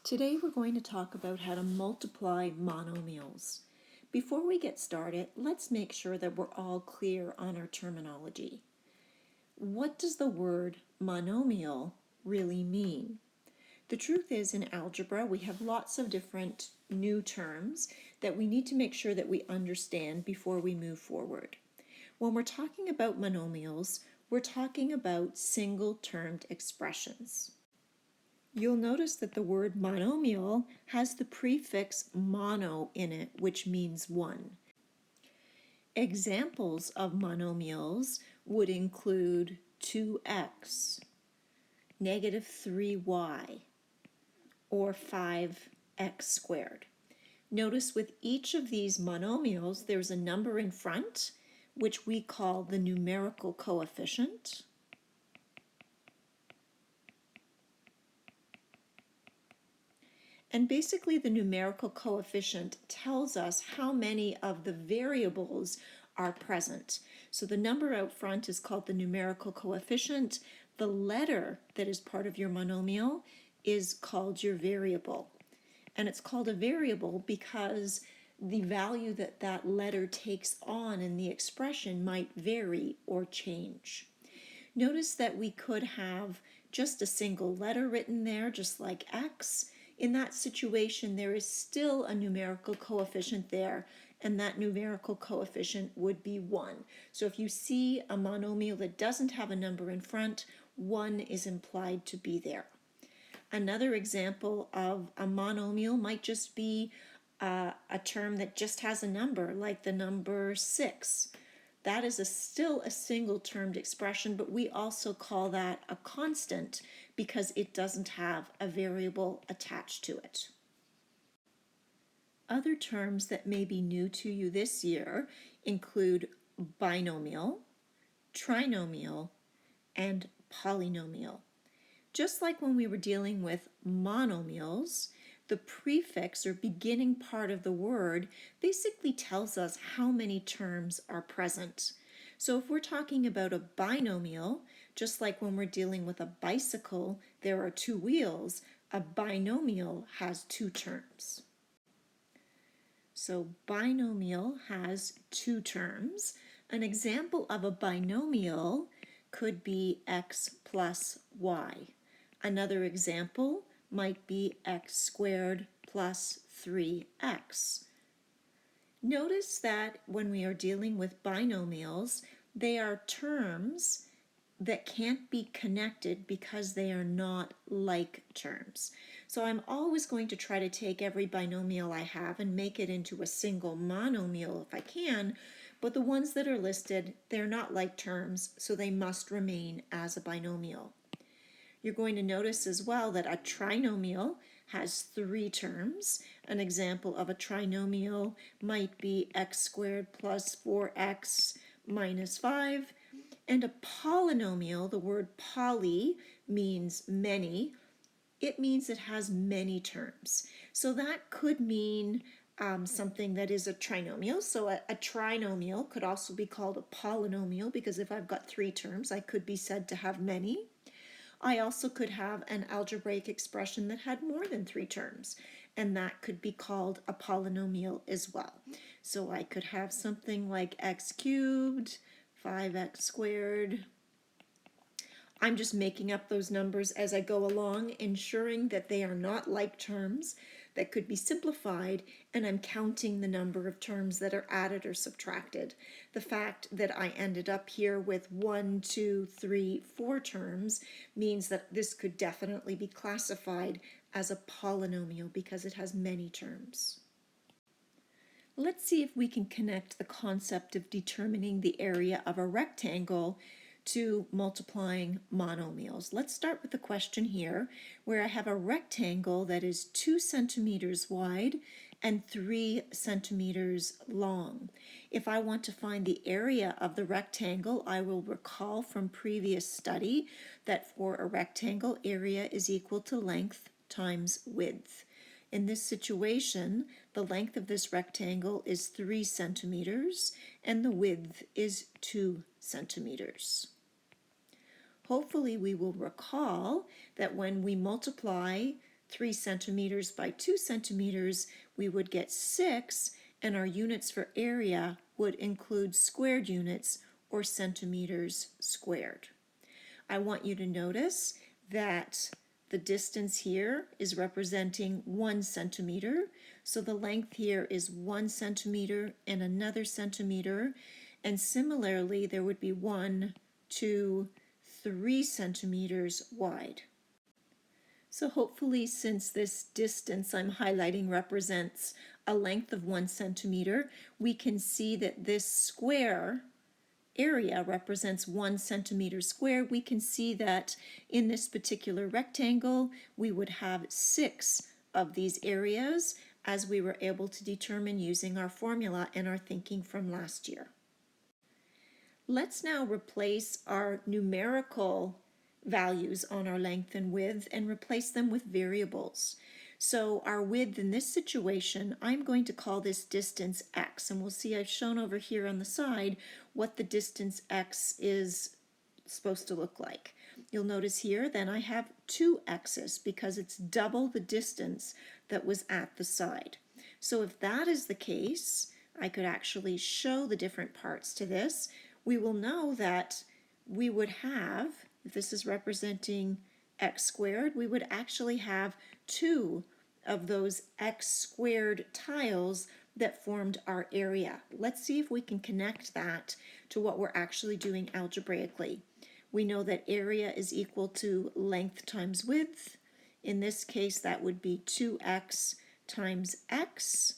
Today we're going to talk about how to multiply monomials. Before we get started, let's make sure that we're all clear on our terminology. What does the word monomial really mean? The truth is, in algebra, we have lots of different new terms that we need to make sure that we understand before we move forward. When we're talking about monomials, we're talking about single-termed expressions. You'll notice that the word monomial has the prefix mono in it, which means one. Examples of monomials would include 2x, negative 3y, or 5x squared. Notice with each of these monomials, there's a number in front, which we call the numerical coefficient. And basically the numerical coefficient tells us how many of the variables are present. So the number out front is called the numerical coefficient. The letter that is part of your monomial is called your variable. And it's called a variable because the value that that letter takes on in the expression might vary or change. Notice that we could have just a single letter written there, just like x. In that situation, there is still a numerical coefficient there, and that numerical coefficient would be 1. So if you see a monomial that doesn't have a number in front, 1 is implied to be there. Another example of a monomial might just be a term that just has a number, like the number 6. That is still a single-termed expression, but we also call that a constant because it doesn't have a variable attached to it. Other terms that may be new to you this year include binomial, trinomial, and polynomial. Just like when we were dealing with monomials, the prefix or beginning part of the word basically tells us how many terms are present. So if we're talking about a binomial, just like when we're dealing with a bicycle, there are 2 wheels, a binomial has 2 terms. So binomial has 2 terms. An example of a binomial could be x plus y. Another example might be x squared plus 3x. Notice that when we are dealing with binomials, they are terms that can't be connected because they are not like terms. So I'm always going to try to take every binomial I have and make it into a single monomial if I can, but the ones that are listed, they're not like terms, so they must remain as a binomial. You're going to notice as well that a trinomial has 3 terms. An example of a trinomial might be x squared plus 4x minus 5. And a polynomial, the word poly means many. It means it has many terms. So that could mean something that is a trinomial. So a trinomial could also be called a polynomial because if I've got 3 terms, I could be said to have many. I also could have an algebraic expression that had more than 3 terms, and that could be called a polynomial as well. So I could have something like x cubed, 5x squared. I'm just making up those numbers as I go along, ensuring that they are not like terms that could be simplified, and I'm counting the number of terms that are added or subtracted. The fact that I ended up here with 1, 2, 3, 4 terms means that this could definitely be classified as a polynomial because it has many terms. Let's see if we can connect the concept of determining the area of a rectangle to multiplying monomials. Let's start with the question here where I have a rectangle that is 2 centimeters wide and 3 centimeters long. If I want to find the area of the rectangle, I will recall from previous study that for a rectangle, area is equal to length times width. In this situation, the length of this rectangle is 3 centimeters and the width is 2 centimeters. Hopefully we will recall that when we multiply 3 centimeters by 2 centimeters, we would get 6, and our units for area would include squared units or centimeters squared. I want you to notice that the distance here is representing 1 centimeter. So the length here is 1 centimeter and another centimeter. And similarly, there would be 1, 2, 3 centimeters wide. So hopefully, since this distance I'm highlighting represents a length of 1 centimeter, we can see that this square area represents 1 centimeter squared. We can see that in this particular rectangle, we would have 6 of these areas, as we were able to determine using our formula and our thinking from last year. Let's now replace our numerical values on our length and width and replace them with variables. So our width in this situation, I'm going to call this distance x, and we'll see I've shown over here on the side what the distance x is supposed to look like. You'll notice here then I have 2 x's because it's double the distance that was at the side. So if that is the case, I could actually show the different parts to this. We will know that we would have, if this is representing x squared, we would actually have 2 of those x squared tiles that formed our area. Let's see if we can connect that to what we're actually doing algebraically. We know that area is equal to length times width. In this case, that would be 2x times x.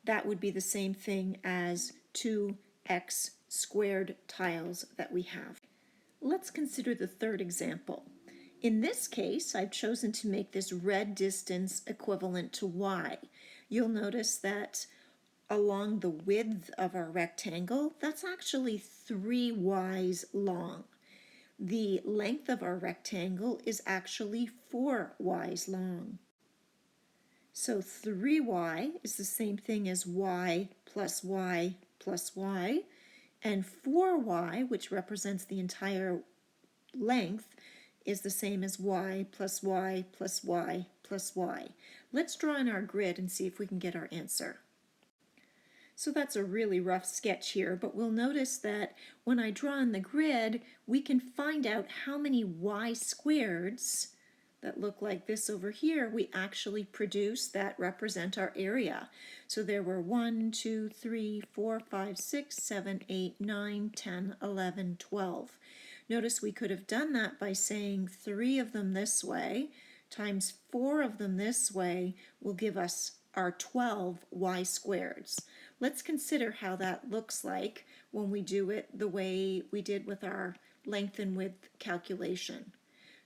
That would be the same thing as 2x squared tiles that we have. Let's consider the third example. In this case, I've chosen to make this red distance equivalent to y. You'll notice that along the width of our rectangle, that's actually 3 y's long. The length of our rectangle is actually 4 y's long. So 3y is the same thing as y plus y plus y, and 4y, which represents the entire length, is the same as y plus y plus y plus y. Let's draw in our grid and see if we can get our answer. So that's a really rough sketch here, but we'll notice that when I draw in the grid, we can find out how many y squareds that look like this over here we actually produce that represent our area. So there were 1, 2, 3, 4, 5, 6, 7, 8, 9, 10, 11, 12. Notice we could have done that by saying 3 of them this way times 4 of them this way will give us our 12 y squareds. Let's consider how that looks like when we do it the way we did with our length and width calculation.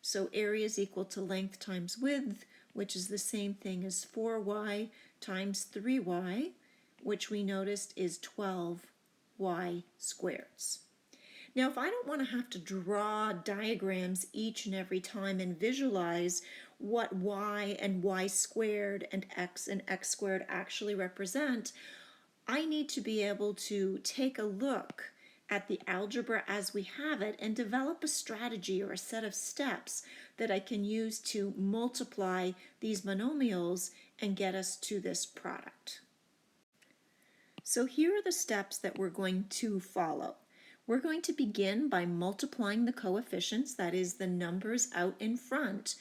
So area is equal to length times width, which is the same thing as 4y times 3y, which we noticed is 12y squareds. Now, if I don't want to have to draw diagrams each and every time and visualize what y and y squared and x squared actually represent, I need to be able to take a look at the algebra as we have it and develop a strategy or a set of steps that I can use to multiply these monomials and get us to this product. So here are the steps that we're going to follow. We're going to begin by multiplying the coefficients, that is the numbers out in front,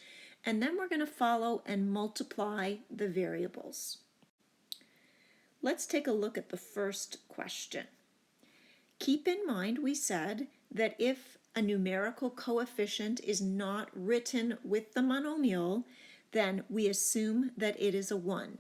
and then we're going to follow and multiply the variables. Let's take a look at the first question. Keep in mind we said that if a numerical coefficient is not written with the monomial, then we assume that it is a 1.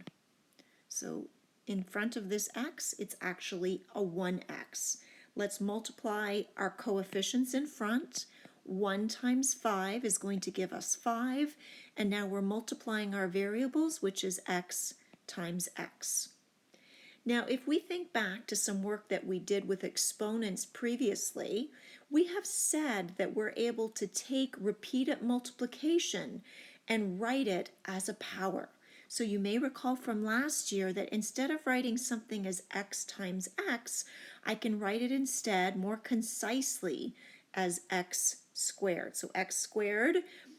So in front of this x, it's actually a 1x. Let's multiply our coefficients in front. 1 times 5 is going to give us 5, and now we're multiplying our variables, which is x times x. Now, if we think back to some work that we did with exponents previously, we have said that we're able to take repeated multiplication and write it as a power. So you may recall from last year that instead of writing something as x times x, I can write it instead more concisely as x squared. So x squared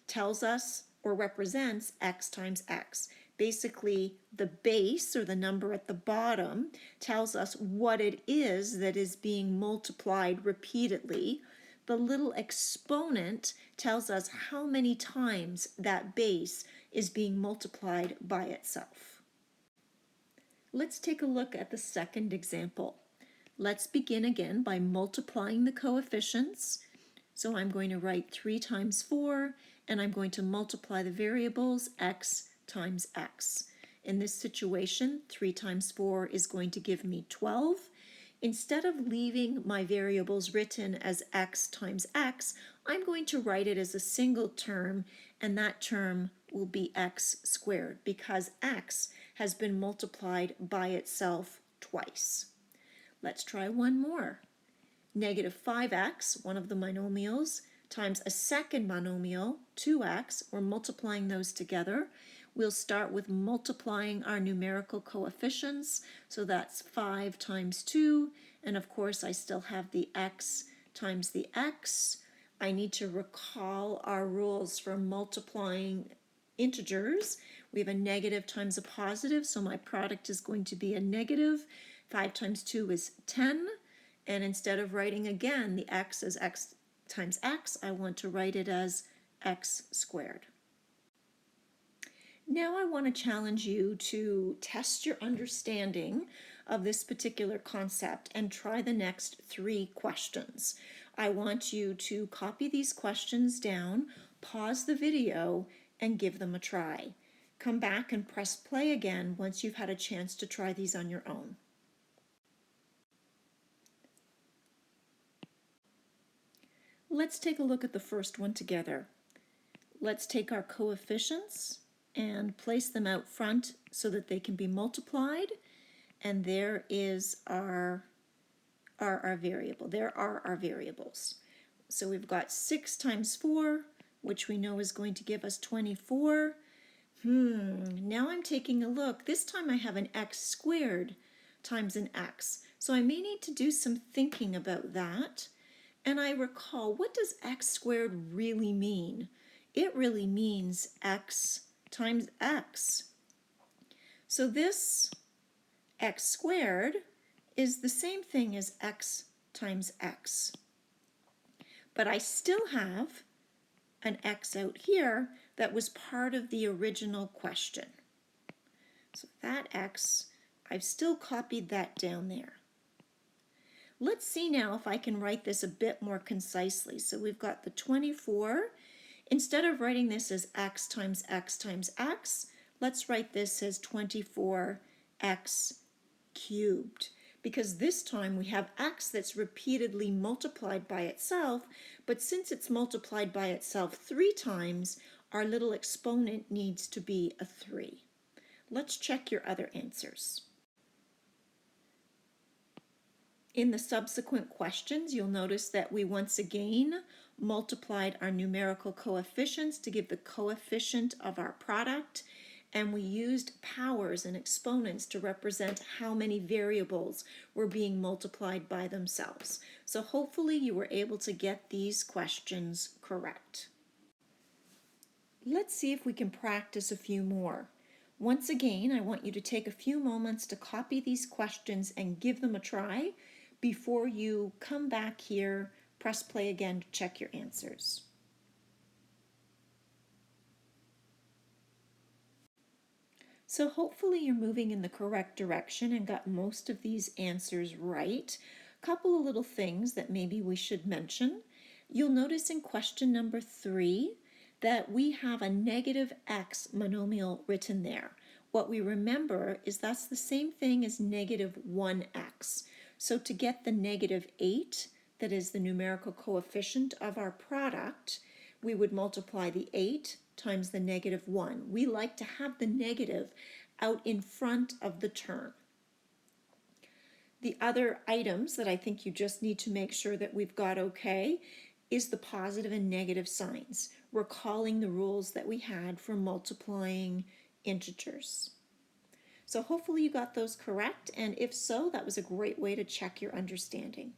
tells us or represents x times x. Basically, the base, or the number at the bottom, tells us what it is that is being multiplied repeatedly. The little exponent tells us how many times that base is being multiplied by itself. Let's take a look at the second example. Let's begin again by multiplying the coefficients. So I'm going to write 3 times 4, and I'm going to multiply the variables x times x. In this situation, 3 times 4 is going to give me 12. Instead of leaving my variables written as x times x, I'm going to write it as a single term, and that term will be x squared because x has been multiplied by itself twice. Let's try one more. Negative 5x, one of the monomials, times a second monomial, 2x, we're multiplying those together. We'll start with multiplying our numerical coefficients, so that's 5 times 2, and of course I still have the x times the x. I need to recall our rules for multiplying integers. We have a negative times a positive, so my product is going to be a negative. 5 times 2 is 10, and instead of writing again the x as x times x, I want to write it as x squared. Now I want to challenge you to test your understanding of this particular concept and try the next 3 questions. I want you to copy these questions down, pause the video, and give them a try. Come back and press play again once you've had a chance to try these on your own. Let's take a look at the first one together. Let's take our coefficients and place them out front so that they can be multiplied. And there is our variable. There are our variables. So we've got 6 times 4, which we know is going to give us 24. Now I'm taking a look. This time I have an x squared times an x. So I may need to do some thinking about that. And I recall, what does x squared really mean? It really means x times x. So this x squared is the same thing as x times x. But I still have an x out here that was part of the original question. So that x, I've still copied that down there. Let's see now if I can write this a bit more concisely. So we've got the 24. Instead of writing this as x times x times x, let's write this as 24x cubed. Because this time we have x that's repeatedly multiplied by itself, but since it's multiplied by itself 3 times, our little exponent needs to be a 3. Let's check your other answers. In the subsequent questions, you'll notice that we once again multiplied our numerical coefficients to give the coefficient of our product, and we used powers and exponents to represent how many variables were being multiplied by themselves. So hopefully you were able to get these questions correct. Let's see if we can practice a few more. Once again, I want you to take a few moments to copy these questions and give them a try before you come back here, press play again to check your answers. So hopefully you're moving in the correct direction and got most of these answers right. A couple of little things that maybe we should mention. You'll notice in question number 3 that we have a negative x monomial written there. What we remember is that's the same thing as negative 1x. So to get the negative 8, that is the numerical coefficient of our product, we would multiply the 8 times the negative 1. We like to have the negative out in front of the term. The other items that I think you just need to make sure that we've got okay is the positive and negative signs, recalling the rules that we had for multiplying integers. So hopefully you got those correct, and if so, that was a great way to check your understanding.